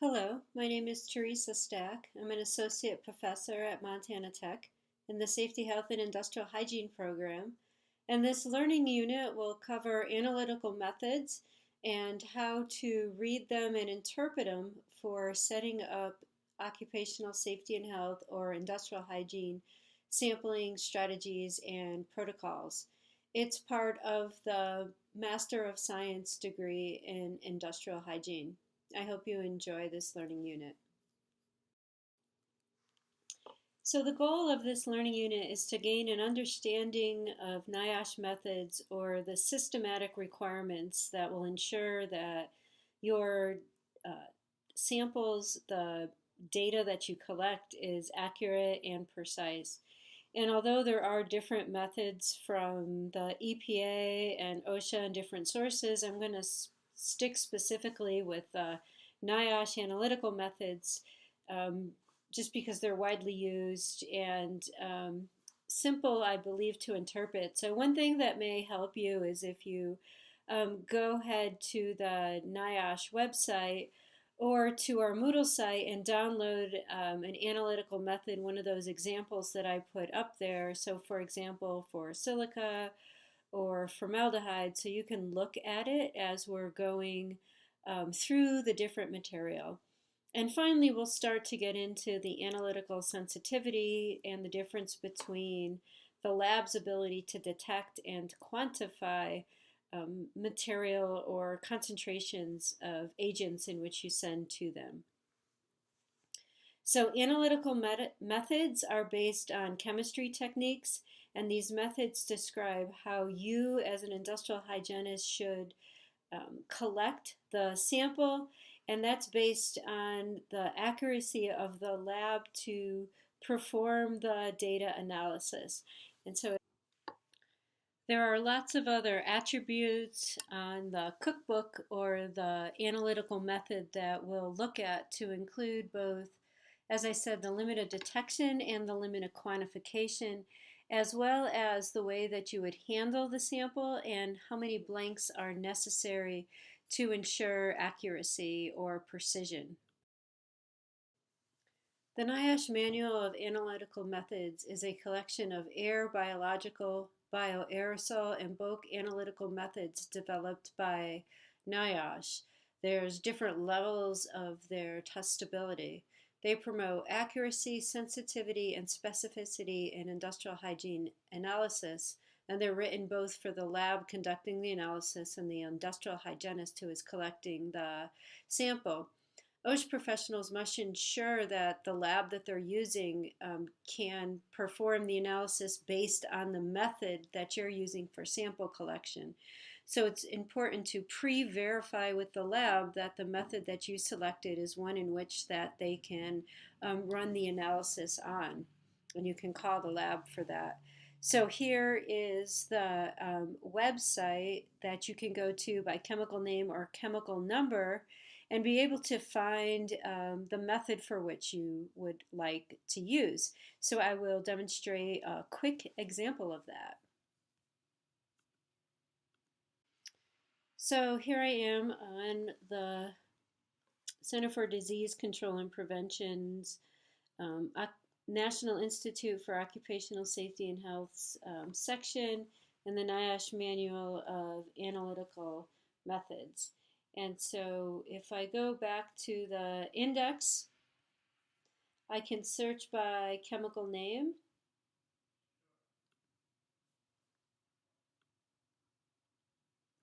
Hello, my name is Theresa Stack. I'm an associate professor at Montana Tech in the Safety, Health, and Industrial Hygiene program. And this learning unit will cover analytical methods and how to read them and interpret them for setting up occupational safety and health or industrial hygiene sampling strategies and protocols. It's part of the Master of Science degree in industrial hygiene. I hope you enjoy this learning unit. So the goal of this learning unit is to gain an understanding of Nyhash methods or the systematic requirements that will ensure that your uh, samples, the data that you collect is accurate and precise. And although there are different methods from the EPA and OSHA and different sources, I'm going to stick specifically with NIOSH analytical methods um, just because they're widely used and simple, I believe, to interpret. So one thing that may help you is if you go ahead to the NIOSH website or to our Moodle site and download an analytical method, one of those examples that I put up there. So for example, for silica or formaldehyde, so you can look at it as we're going through the different material. And finally, we'll start to get into the analytical sensitivity and the difference between the lab's ability to detect and quantify material or concentrations of agents in which you send to them. So analytical methods are based on chemistry techniques, and these methods describe how you as an industrial hygienist should collect the sample, and that's based on the accuracy of the lab to perform the data analysis. And so there are lots of other attributes on the cookbook or the analytical method that we'll look at to include both, as I said, the limit of detection and the limit of quantification, as well as the way that you would handle the sample and how many blanks are necessary to ensure accuracy or precision. The NIOSH Manual of Analytical Methods is a collection of air, biological, bioaerosol, and bulk analytical methods developed by NIOSH. There's different levels of their testability. They promote accuracy, sensitivity, and specificity in industrial hygiene analysis, and they're written both for the lab conducting the analysis and the industrial hygienist who is collecting the sample. OSH professionals must ensure that the lab that they're using can perform the analysis based on the method that you're using for sample collection. So it's important to pre-verify with the lab that the method that you selected is one in which that they can run the analysis on. And you can call the lab for that. So here is the website that you can go to by chemical name or chemical number and be able to find the method for which you would like to use. So I will demonstrate a quick example of that. So here I am on the Center for Disease Control and Prevention's National Institute for Occupational Safety and Health's section in the NIOSH Manual of Analytical Methods. And so if I go back to the index, I can search by chemical name.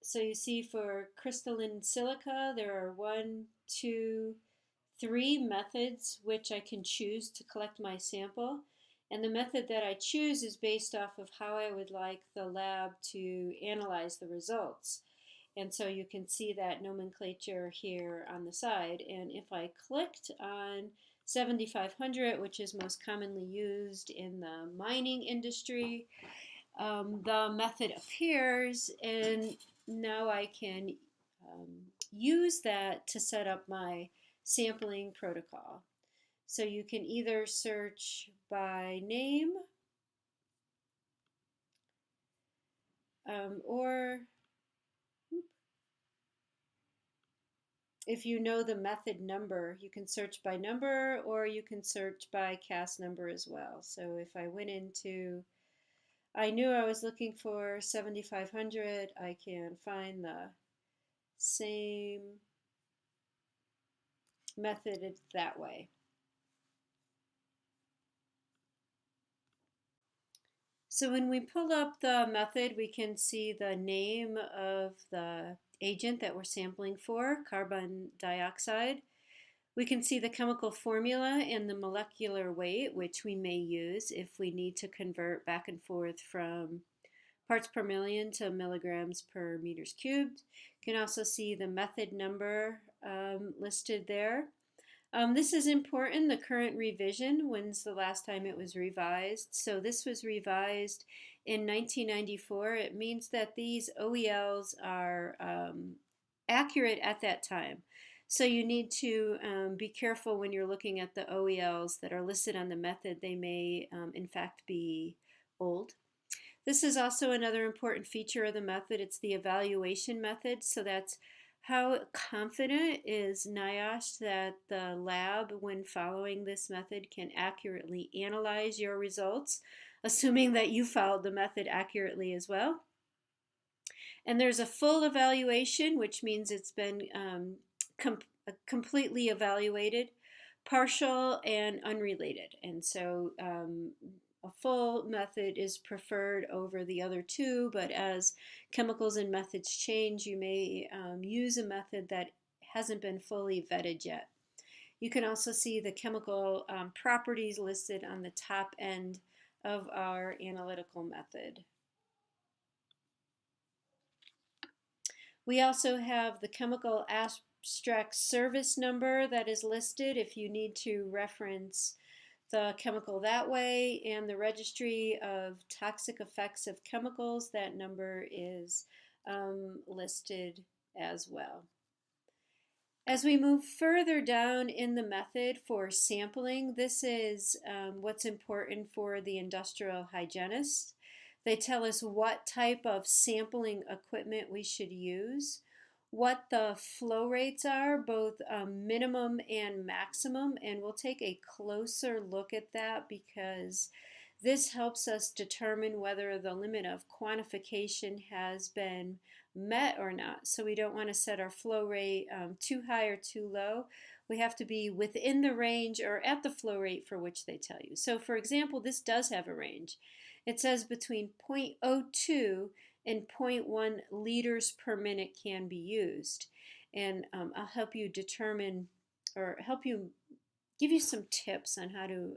So you see for crystalline silica, there are 1, 2, 3 methods which I can choose to collect my sample. And the method that I choose is based off of how I would like the lab to analyze the results. And so you can see that nomenclature here on the side. And if I clicked on 7500, which is most commonly used in the mining industry, the method appears, and now I can use that to set up my sampling protocol. So you can either search by name or if you know the method number, you can search by number or you can search by cast number as well. So if I went into, I knew I was looking for 7500, I can find the same method that way. So when we pull up the method, we can see the name of the agent that we're sampling for, carbon dioxide. We can see the chemical formula and the molecular weight, which we may use if we need to convert back and forth from parts per million to milligrams per meters cubed. You can also see the method number listed there. This is important, the current revision. When's the last time it was revised? So this was revised in 1994. It means that these OELs are accurate at that time. So you need to be careful when you're looking at the OELs that are listed on the method. They may, in fact, be old. This is also another important feature of the method. It's the evaluation method. So that's how confident is Nyhash that the lab, when following this method, can accurately analyze your results, assuming that you followed the method accurately as well. And there's a full evaluation, which means it's been completely evaluated, partial, and unrelated. And so a full method is preferred over the other two, but as chemicals and methods change, you may use a method that hasn't been fully vetted yet. You can also see the chemical properties listed on the top end of our analytical method. We also have the chemical abstract service number that is listed if you need to reference the chemical that way, and the registry of toxic effects of chemicals, that number is listed as well. As we move further down in the method for sampling, this is what's important for the industrial hygienist. They tell us what type of sampling equipment we should use, what the flow rates are, both minimum and maximum, and we'll take a closer look at that because this helps us determine whether the limit of quantification has been met or not. So we don't want to set our flow rate too high or too low. We have to be within the range or at the flow rate for which they tell you. So for example, this does have a range. It says between 0.02 and 0.1 liters per minute can be used. And I'll help you determine or help you give you some tips on how to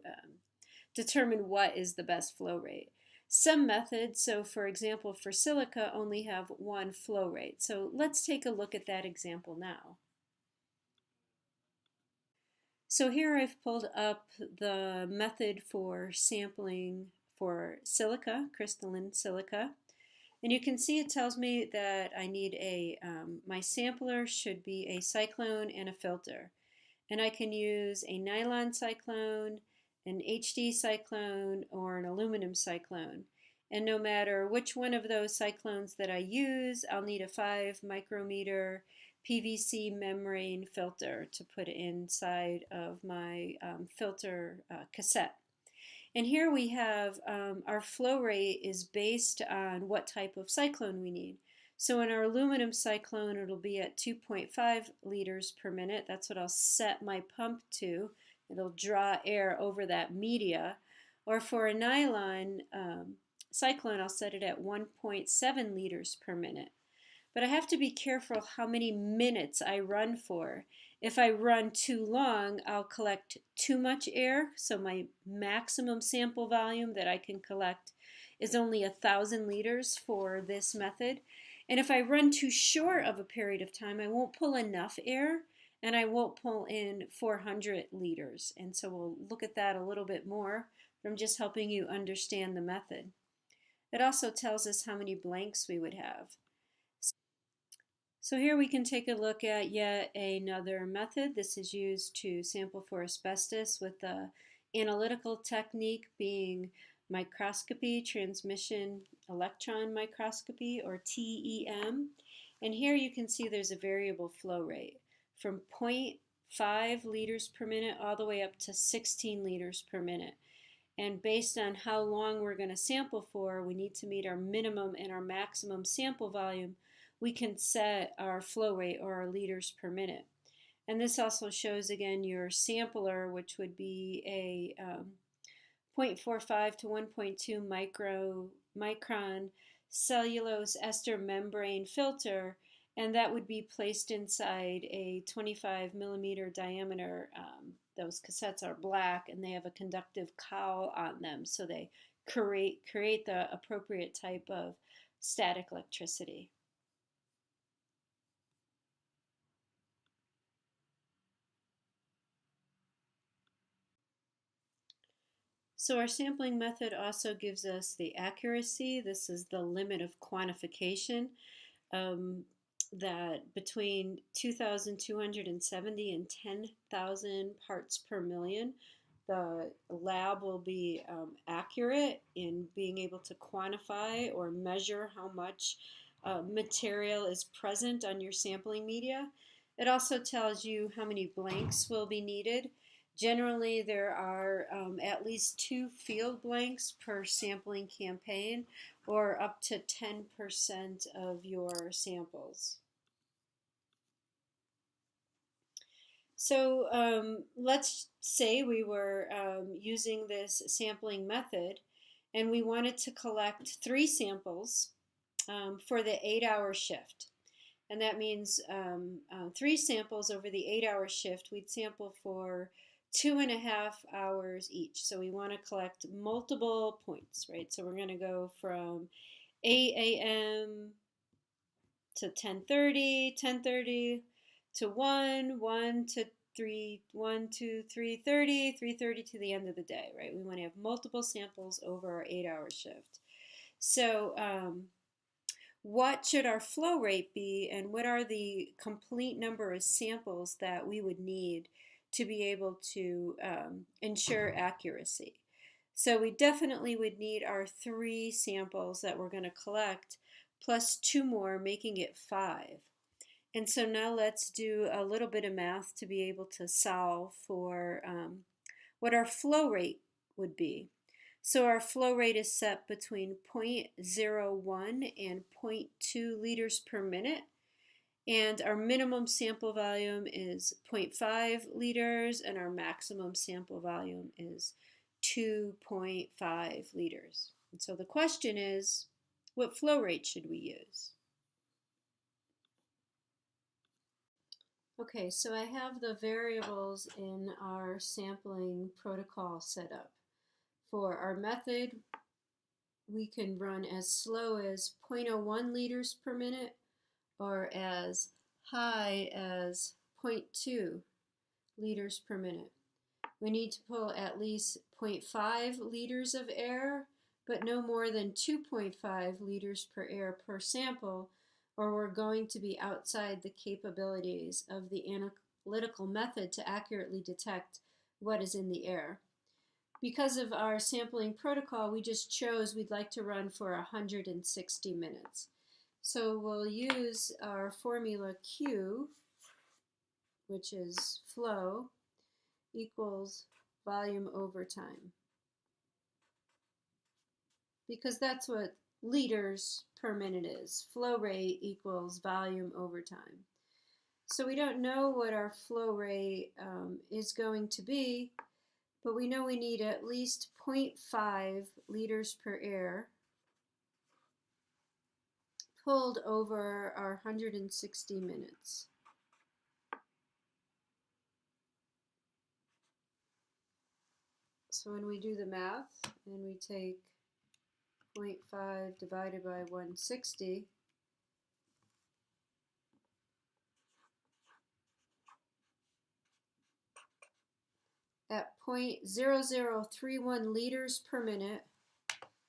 determine what is the best flow rate. Some methods, so for example, for silica, only have one flow rate. So let's take a look at that example now. So here I've pulled up the method for sampling for silica, crystalline silica. And you can see it tells me that I need my sampler should be a cyclone and a filter. And I can use a nylon cyclone, an HD cyclone, or an aluminum cyclone. And no matter which one of those cyclones that I use, I'll need a 5 micrometer PVC membrane filter to put inside of my filter cassette. And here we have our flow rate is based on what type of cyclone we need. So in our aluminum cyclone, it'll be at 2.5 liters per minute. That's what I'll set my pump to. It'll draw air over that media. Or for a nylon cyclone, I'll set it at 1.7 liters per minute. But I have to be careful how many minutes I run for. If I run too long, I'll collect too much air. So my maximum sample volume that I can collect is only 1,000 liters for this method. And if I run too short of a period of time, I won't pull enough air and I won't pull in 400 liters. And so we'll look at that a little bit more. But I'm just helping you understand the method. It also tells us how many blanks we would have. So here we can take a look at yet another method. This is used to sample for asbestos with the analytical technique being microscopy, transmission electron microscopy, or TEM. And here you can see there's a variable flow rate. from 0.5 liters per minute all the way up to 16 liters per minute. And based on how long we're going to sample for, we need to meet our minimum and our maximum sample volume. We can set our flow rate or our liters per minute. And this also shows again your sampler, which would be a 0.45 to 1.2 micron cellulose ester membrane filter, and that would be placed inside a 25 millimeter diameter. Those cassettes are black and they have a conductive cowl on them, so they create the appropriate type of static electricity. So our sampling method also gives us the accuracy. This is the limit of quantification, that between 2,270 and 10,000 parts per million, the lab will be accurate in being able to quantify or measure how much material is present on your sampling media. It also tells you how many blanks will be needed. Generally, there are at least 2 field blanks per sampling campaign, or up to 10% of your samples. So let's say we were using this sampling method and we wanted to collect 3 samples for the 8-hour shift. And that means 3 samples over the 8-hour shift. We'd sample for 2.5 hours each. So we want to collect multiple points, right? So we're going to go from 8 a.m. to 10:30, 10:30 to 1 to 3, 1 to 3:30, 3:30 to the end of the day, right? We want to have multiple samples over our 8-hour shift. So what should our flow rate be, and what are the complete number of samples that we would need to be able to ensure accuracy? So we definitely would need our 3 samples that we're going to collect plus 2 more, making it 5. And so now let's do a little bit of math to be able to solve for what our flow rate would be. So our flow rate is set between 0.01 and 0.2 liters per minute. And our minimum sample volume is 0.5 liters, and our maximum sample volume is 2.5 liters. And so the question is, what flow rate should we use? Okay, so I have the variables in our sampling protocol set up. For our method, we can run as slow as 0.01 liters per minute or as high as 0.2 liters per minute. We need to pull at least 0.5 liters of air, but no more than 2.5 liters per air per sample, or we're going to be outside the capabilities of the analytical method to accurately detect what is in the air. Because of our sampling protocol, we just chose we'd like to run for 160 minutes. So we'll use our formula Q, which is flow equals volume over time, because that's what liters per minute is. Flow rate equals volume over time. So we don't know what our flow rate is going to be, but we know we need at least 0.5 liters per air pulled over our 160 minutes. So when we do the math and we take 0.5 divided by 160, at 0.0031 liters per minute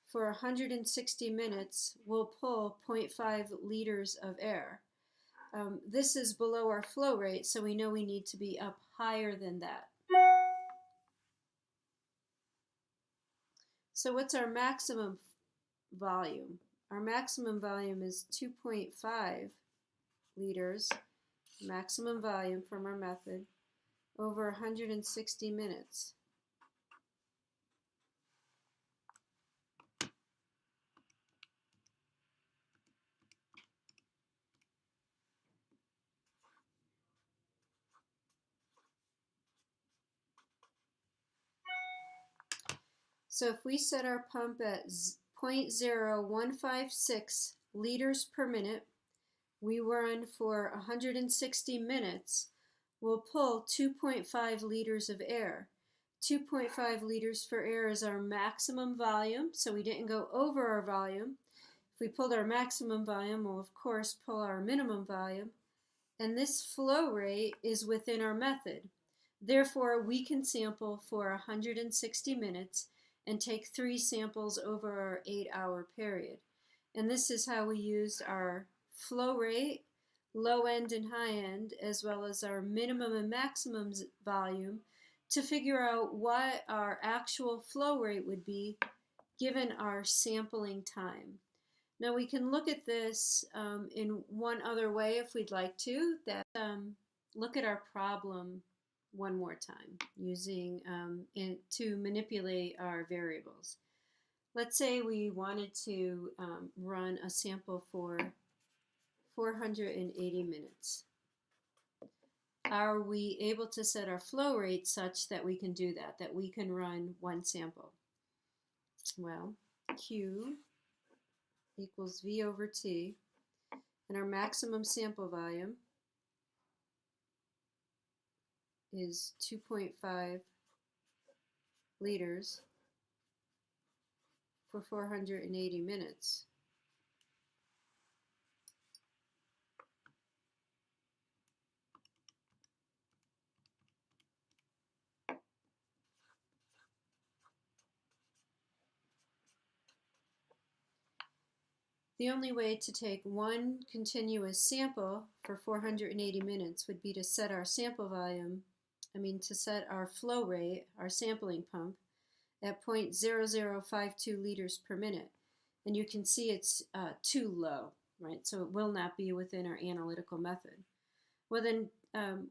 for 160 minutes, we'll pull 0.5 liters of air. This is below our flow rate, so we know we need to be up higher than that. So what's our maximum volume? Our maximum volume is 2.5 liters, maximum volume from our method, over 160 minutes. So if we set our pump at 0.0156 liters per minute, we run for 160 minutes, we'll pull 2.5 liters of air. 2.5 liters for air is our maximum volume, so we didn't go over our volume. If we pulled our maximum volume, we'll of course pull our minimum volume, and this flow rate is within our method. Therefore, we can sample for 160 minutes and take 3 samples over our 8-hour period. And this is how we used our flow rate, low end and high end, as well as our minimum and maximum volume to figure out what our actual flow rate would be given our sampling time. Now we can look at this in one other way if we'd like to. Look at our problem one more time using to manipulate our variables. Let's say we wanted to run a sample for 480 minutes. Are we able to set our flow rate such that we can do that, that we can run one sample? Well, Q equals V over T, and our maximum sample volume is 2.5 liters for 480 minutes. The only way to take one continuous sample for 480 minutes would be to set our sample volume, to set our flow rate, our sampling pump, at 0.0052 liters per minute. And you can see it's too low, right? So it will not be within our analytical method. Well then,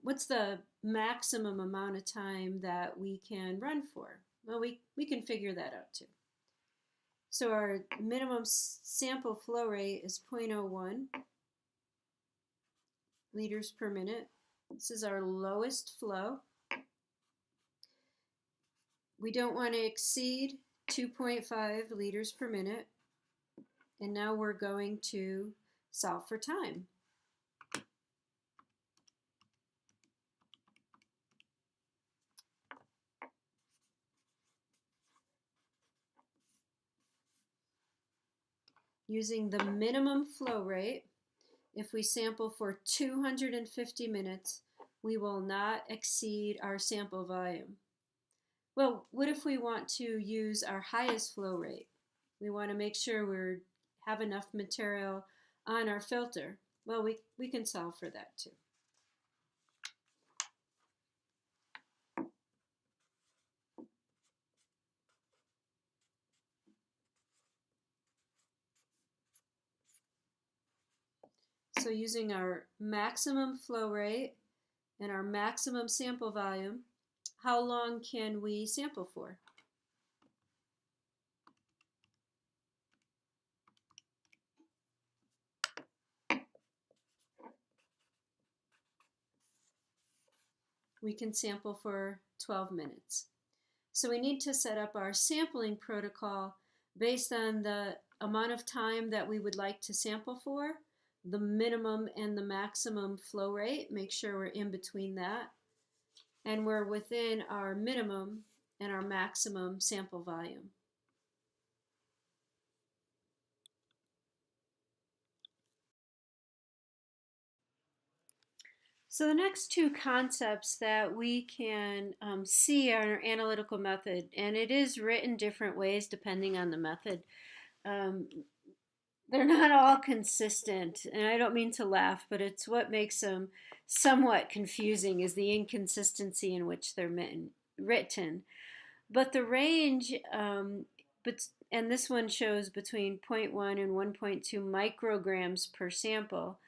what's the maximum amount of time that we can run for? Well, we can figure that out too. So our minimum sample flow rate is 0.01 liters per minute. This is our lowest flow. We don't want to exceed 2.5 liters per minute. And now we're going to solve for time. Using the minimum flow rate, if we sample for 250 minutes, we will not exceed our sample volume. Well, what if we want to use our highest flow rate? We want to make sure we have enough material on our filter. Well, we can solve for that too. So using our maximum flow rate and our maximum sample volume, how long can we sample for? We can sample for 12 minutes. So we need to set up our sampling protocol based on the amount of time that we would like to sample for, the minimum and the maximum flow rate. Make sure we're in between that. And we're within our minimum and our maximum sample volume. So the next two concepts that we can see are our analytical method, and it is written different ways depending on the method. They're not all consistent, and I don't mean to laugh, but it's what makes them somewhat confusing is the inconsistency in which they're written. But the range, and this one shows between 0.1 and 1.2 micrograms per sample.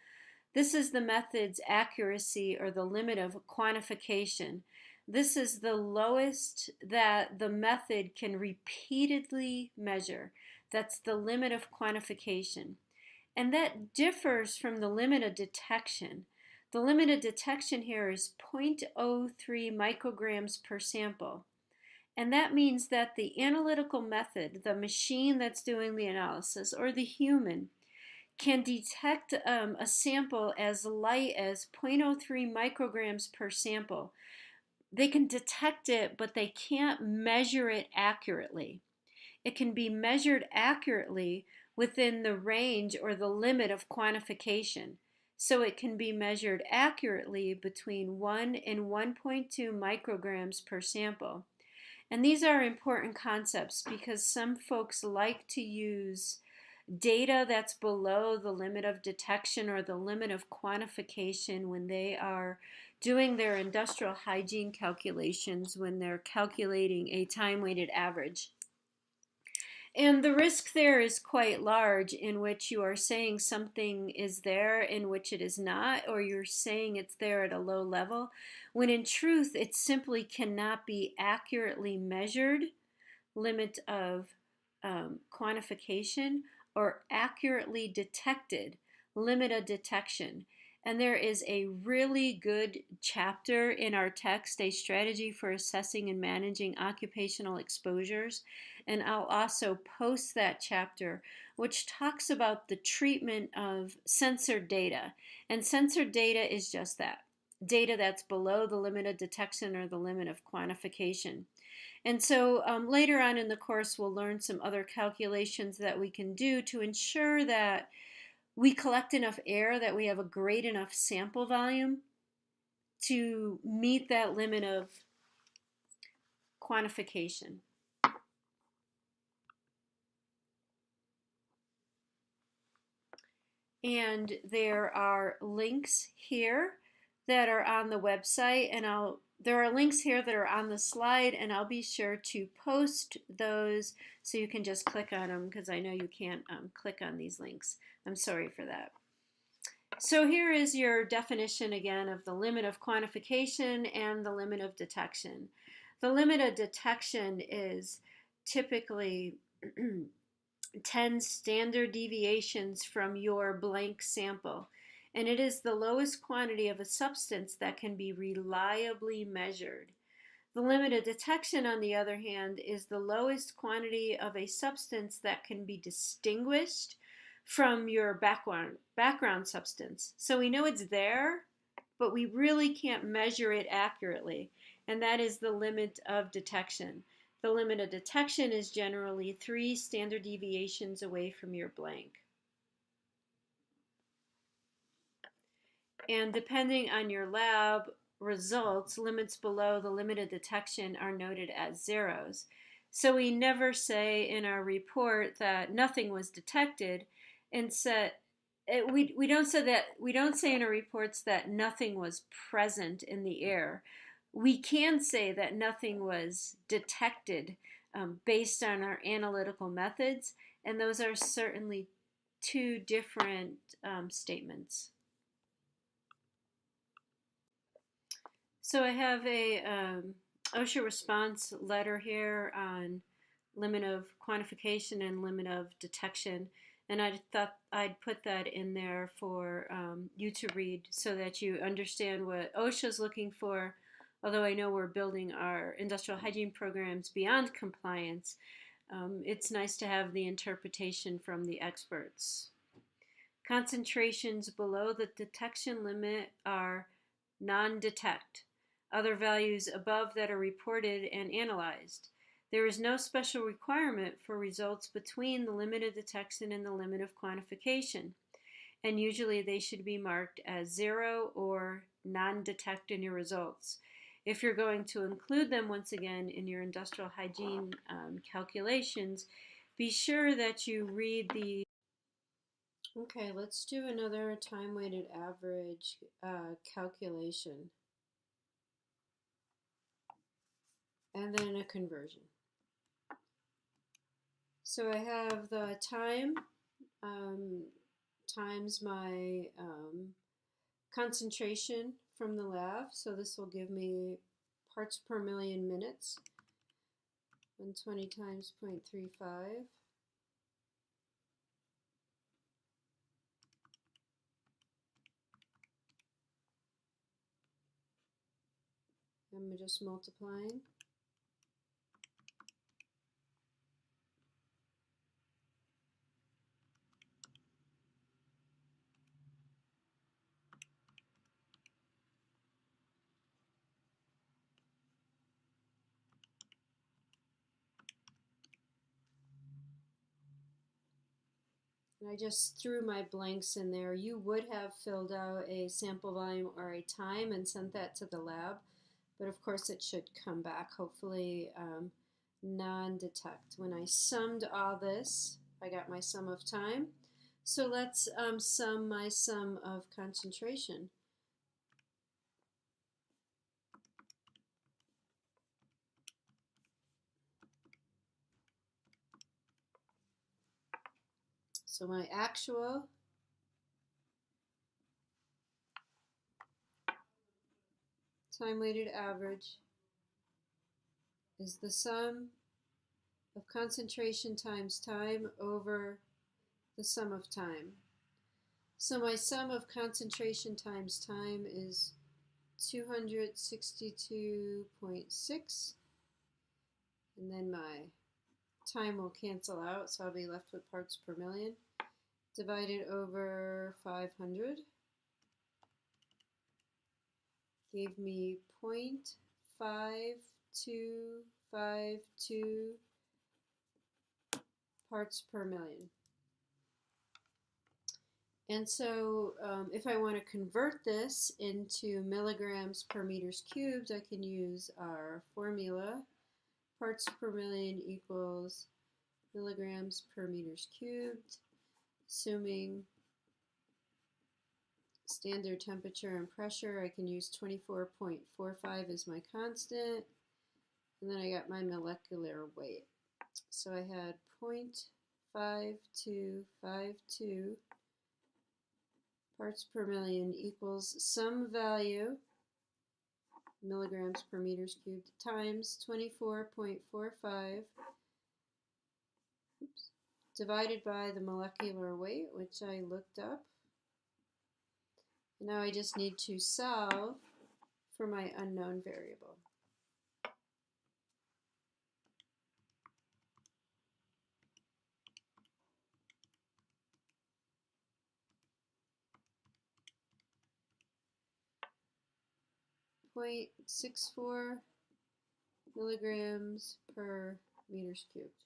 This is the method's accuracy or the limit of quantification. This is the lowest that the method can repeatedly measure. That's the limit of quantification. And that differs from the limit of detection. The limit of detection here is 0.03 micrograms per sample. And that means that the analytical method, the machine that's doing the analysis, or the human, can detect a sample as light as 0.03 micrograms per sample. They can detect it, but they can't measure it accurately. It can be measured accurately within the range or the limit of quantification. So it can be measured accurately between 1 and 1.2 micrograms per sample. And these are important concepts because some folks like to use data that's below the limit of detection or the limit of quantification when they are doing their industrial hygiene calculations, when they're calculating a time-weighted average. And the risk there is quite large, in which you are saying something is there in which it is not, or you're saying it's there at a low level, when in truth it simply cannot be accurately measured, limit of quantification, or accurately detected, limit of detection. And there is a really good chapter in our text, A Strategy for Assessing and Managing Occupational Exposures. And I'll also post that chapter, which talks about the treatment of censored data. And censored data is just that, data that's below the limit of detection or the limit of quantification. And so later on in the course, we'll learn some other calculations that we can do to ensure that we collect enough air, that we have a great enough sample volume to meet that limit of quantification. And there are links here that are on the website, and there are links here that are on the slide, and I'll be sure to post those so you can just click on them, because I know you can't click on these links. I'm sorry for that. So here is your definition again of the limit of quantification and the limit of detection. The limit of detection is typically 10 standard deviations from your blank sample, and it is the lowest quantity of a substance that can be reliably measured. The limit of detection, on the other hand, is the lowest quantity of a substance that can be distinguished from your background substance. So we know it's there, but we really can't measure it accurately, and that is the limit of detection. The limit of detection is generally 3 standard deviations away from your blank. And depending on your lab results, limits below the limit of detection are noted as zeros. So we never say in our report that nothing was detected, and we don't say in our reports that nothing was present in the air. We can say that nothing was detected based on our analytical methods, and those are certainly 2 different statements. So I have a OSHA response letter here on limit of quantification and limit of detection, and I thought I'd put that in there for you to read so that you understand what OSHA is looking for. Although I know we're building our industrial hygiene programs beyond compliance, it's nice to have the interpretation from the experts. Concentrations below the detection limit are non-detect. Other values above that are reported and analyzed. There is no special requirement for results between the limit of detection and the limit of quantification, and usually they should be marked as 0 or non-detect in your results. If you're going to include them once again in your industrial hygiene calculations, be sure that you read the... Okay, let's do another time-weighted average calculation. And then a conversion. So I have the time times my concentration from the lab. So this will give me parts per million minutes, 120 times 0.35. I'm just multiplying. And I just threw my blanks in there. You would have filled out a sample volume or a time and sent that to the lab, but of course it should come back, hopefully non-detect. When I summed all this, I got my sum of time. So let's sum my sum of concentration. So my actual time-weighted average is the sum of concentration times time over the sum of time. So my sum of concentration times time is 262.6, and then my time will cancel out, so I'll be left with parts per million, divided over 500, gave me 0.5252 parts per million. And so if I want to convert this into milligrams per meters cubed, I can use our formula. Parts per million equals milligrams per meters cubed, assuming standard temperature and pressure. I can use 24.45 as my constant, and then I got my molecular weight. So I had 0.5252 parts per million equals some value, milligrams per meters cubed, times 24.45 divided by the molecular weight, which I looked up. Now I just need to solve for my unknown variable. .64 milligrams per meters cubed.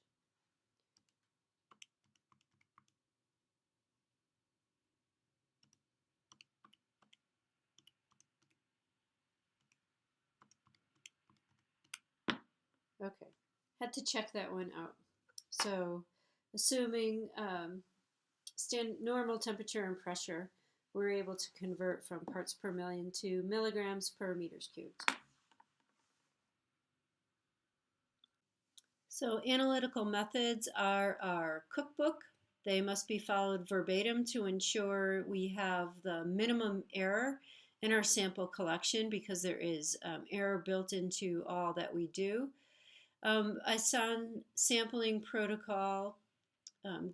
Okay, had to check that one out. So assuming normal temperature and pressure, we're able to convert from parts per million to milligrams per meters cubed. So analytical methods are our cookbook. They must be followed verbatim to ensure we have the minimum error in our sample collection, because there is error built into all that we do. A sampling protocol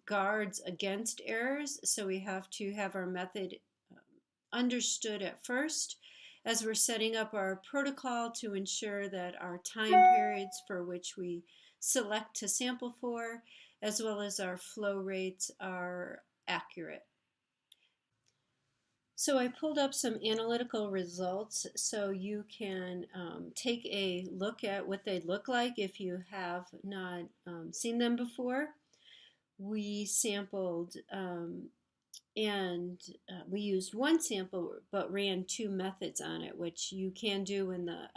guards against errors, so we have to have our method understood at first as we're setting up our protocol to ensure that our time periods for which we select to sample for, as well as our flow rates, are accurate. So I pulled up some analytical results so you can take a look at what they look like if you have not seen them before. We sampled and we used one sample but ran two methods on it, which you can do when the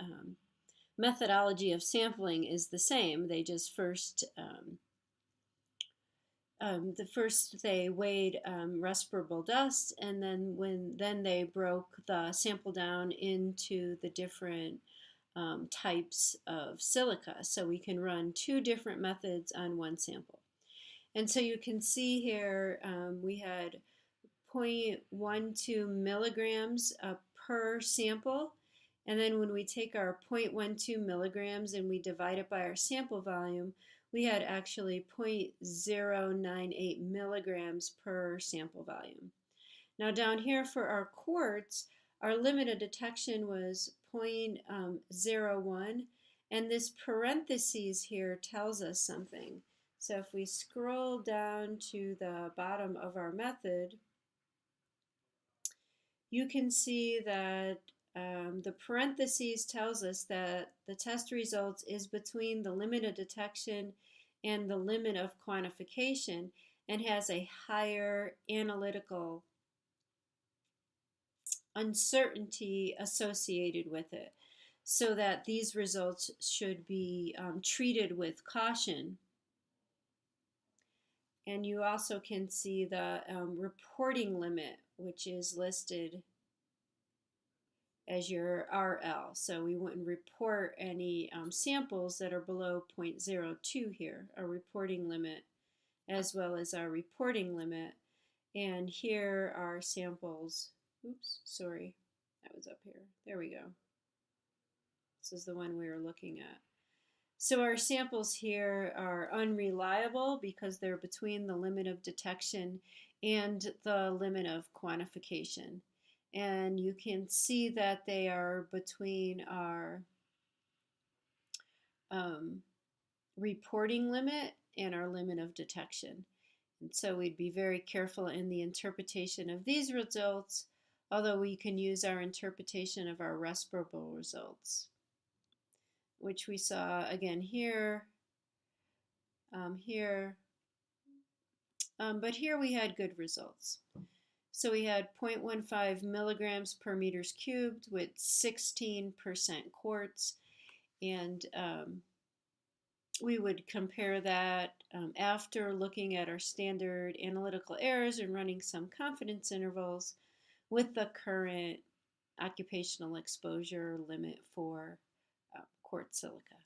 methodology of sampling is the same. They just first they weighed respirable dust, and then they broke the sample down into the different types of silica, so we can run two different methods on one sample. And so you can see here we had 0.12 milligrams per sample. And then when we take our 0.12 milligrams and we divide it by our sample volume, we had actually 0.098 milligrams per sample volume. Now down here for our quartz, our limit of detection was 0.01, and this parentheses here tells us something. So if we scroll down to the bottom of our method, you can see that the parentheses tells us that the test results is between the limit of detection and the limit of quantification and has a higher analytical uncertainty associated with it, so that these results should be treated with caution. And you also can see the reporting limit, which is listed as your RL. So we wouldn't report any samples that are below 0.02 here, our reporting limit, as well as our reporting limit. And here are samples. Oops, sorry, that was up here. There we go. This is the one we were looking at. So our samples here are unreliable because they're between the limit of detection and the limit of quantification. And you can see that they are between our reporting limit and our limit of detection. And so we'd be very careful in the interpretation of these results, although we can use our interpretation of our respirable results, which we saw again here, but here we had good results. So we had 0.15 milligrams per meters cubed with 16% quartz, and we would compare that after looking at our standard analytical errors and running some confidence intervals with the current occupational exposure limit for quartz silica.